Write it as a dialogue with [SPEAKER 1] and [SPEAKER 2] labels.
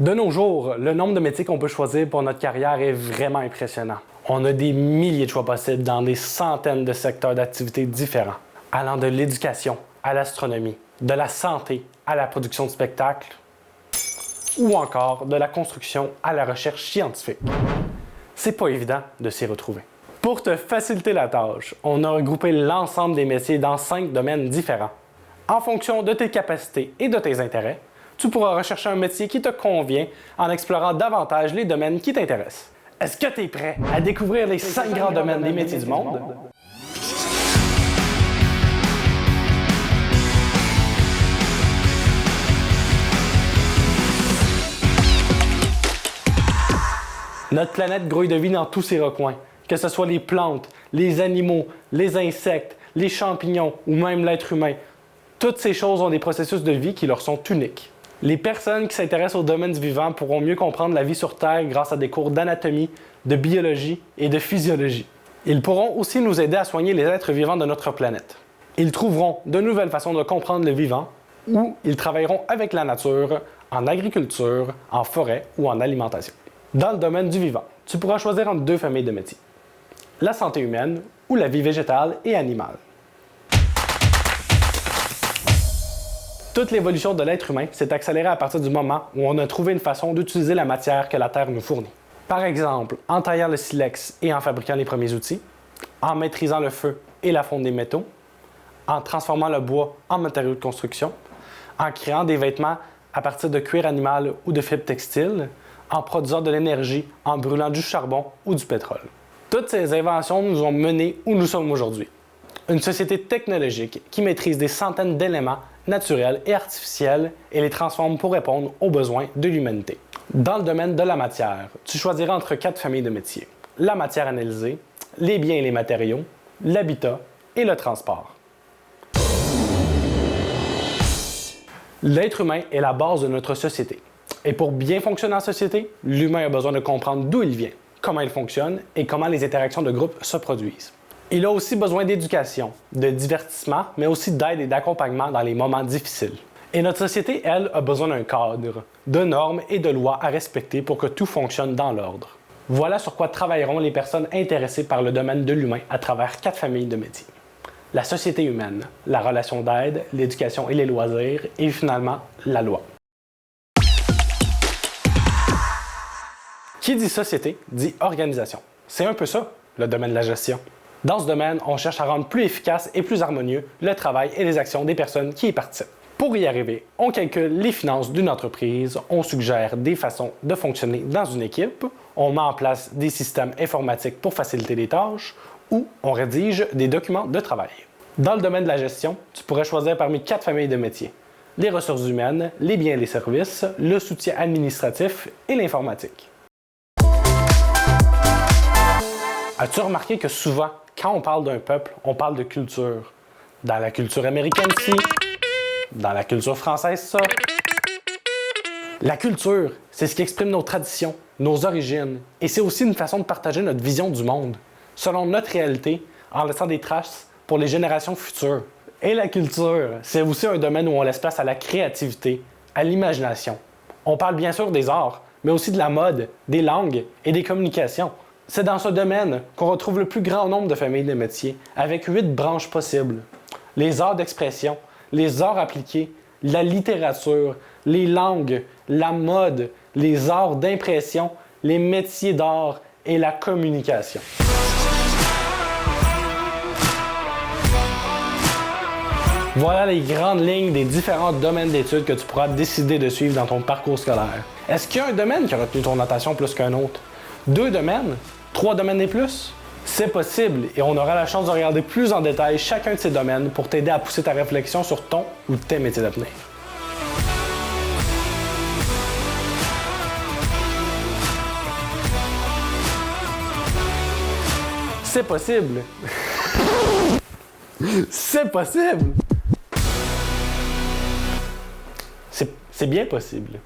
[SPEAKER 1] De nos jours, le nombre de métiers qu'on peut choisir pour notre carrière est vraiment impressionnant. On a des milliers de choix possibles dans des centaines de secteurs d'activités différents, allant de l'éducation à l'astronomie, de la santé à la production de spectacles, ou encore de la construction à la recherche scientifique. C'est pas évident de s'y retrouver. Pour te faciliter la tâche, on a regroupé l'ensemble des métiers dans 5 domaines différents. En fonction de tes capacités et de tes intérêts, tu pourras rechercher un métier qui te convient en explorant davantage les domaines qui t'intéressent. Est-ce que tu es prêt à découvrir les 5 grands domaines des métiers du monde? Notre planète grouille de vie dans tous ses recoins, que ce soit les plantes, les animaux, les insectes, les champignons ou même l'être humain. Toutes ces choses ont des processus de vie qui leur sont uniques. Les personnes qui s'intéressent au domaine du vivant pourront mieux comprendre la vie sur Terre grâce à des cours d'anatomie, de biologie et de physiologie. Ils pourront aussi nous aider à soigner les êtres vivants de notre planète. Ils trouveront de nouvelles façons de comprendre le vivant ou ils travailleront avec la nature, en agriculture, en forêt ou en alimentation. Dans le domaine du vivant, tu pourras choisir entre 2 familles de métiers. La santé humaine ou la vie végétale et animale. Toute l'évolution de l'être humain s'est accélérée à partir du moment où on a trouvé une façon d'utiliser la matière que la Terre nous fournit. Par exemple, en taillant le silex et en fabriquant les premiers outils, en maîtrisant le feu et la fonte des métaux, en transformant le bois en matériau de construction, en créant des vêtements à partir de cuir animal ou de fibres textiles, en produisant de l'énergie en brûlant du charbon ou du pétrole. Toutes ces inventions nous ont menés où nous sommes aujourd'hui. Une société technologique qui maîtrise des centaines d'éléments naturels et artificiels et les transforme pour répondre aux besoins de l'humanité. Dans le domaine de la matière, tu choisiras entre 4 familles de métiers. La matière analysée, les biens et les matériaux, l'habitat et le transport. L'être humain est la base de notre société. Et pour bien fonctionner en société, l'humain a besoin de comprendre d'où il vient, comment il fonctionne et comment les interactions de groupe se produisent. Il a aussi besoin d'éducation, de divertissement, mais aussi d'aide et d'accompagnement dans les moments difficiles. Et notre société, elle, a besoin d'un cadre, de normes et de lois à respecter pour que tout fonctionne dans l'ordre. Voilà sur quoi travailleront les personnes intéressées par le domaine de l'humain à travers 4 familles de métiers. La société humaine, la relation d'aide, l'éducation et les loisirs, et finalement, la loi. Qui dit société, dit organisation. C'est un peu ça, le domaine de la gestion. Dans ce domaine, on cherche à rendre plus efficace et plus harmonieux le travail et les actions des personnes qui y participent. Pour y arriver, on calcule les finances d'une entreprise, on suggère des façons de fonctionner dans une équipe, on met en place des systèmes informatiques pour faciliter les tâches ou on rédige des documents de travail. Dans le domaine de la gestion, tu pourrais choisir parmi 4 familles de métiers. Les ressources humaines, les biens et les services, le soutien administratif et l'informatique. As-tu remarqué que souvent, quand on parle d'un peuple, on parle de culture? Dans la culture américaine, ci. Dans la culture française, ça. La culture, c'est ce qui exprime nos traditions, nos origines, et c'est aussi une façon de partager notre vision du monde, selon notre réalité, en laissant des traces pour les générations futures. Et la culture, c'est aussi un domaine où on laisse place à la créativité, à l'imagination. On parle bien sûr des arts, mais aussi de la mode, des langues et des communications. C'est dans ce domaine qu'on retrouve le plus grand nombre de familles de métiers, avec 8 branches possibles. Les arts d'expression, les arts appliqués, la littérature, les langues, la mode, les arts d'impression, les métiers d'art et la communication. Voilà les grandes lignes des différents domaines d'études que tu pourras décider de suivre dans ton parcours scolaire. Est-ce qu'il y a un domaine qui a retenu ton attention plus qu'un autre? 2 domaines? 3 domaines et plus? C'est possible et on aura la chance de regarder plus en détail chacun de ces domaines pour t'aider à pousser ta réflexion sur ton ou tes métiers d'avenir. C'est possible! C'est possible! C'est bien possible.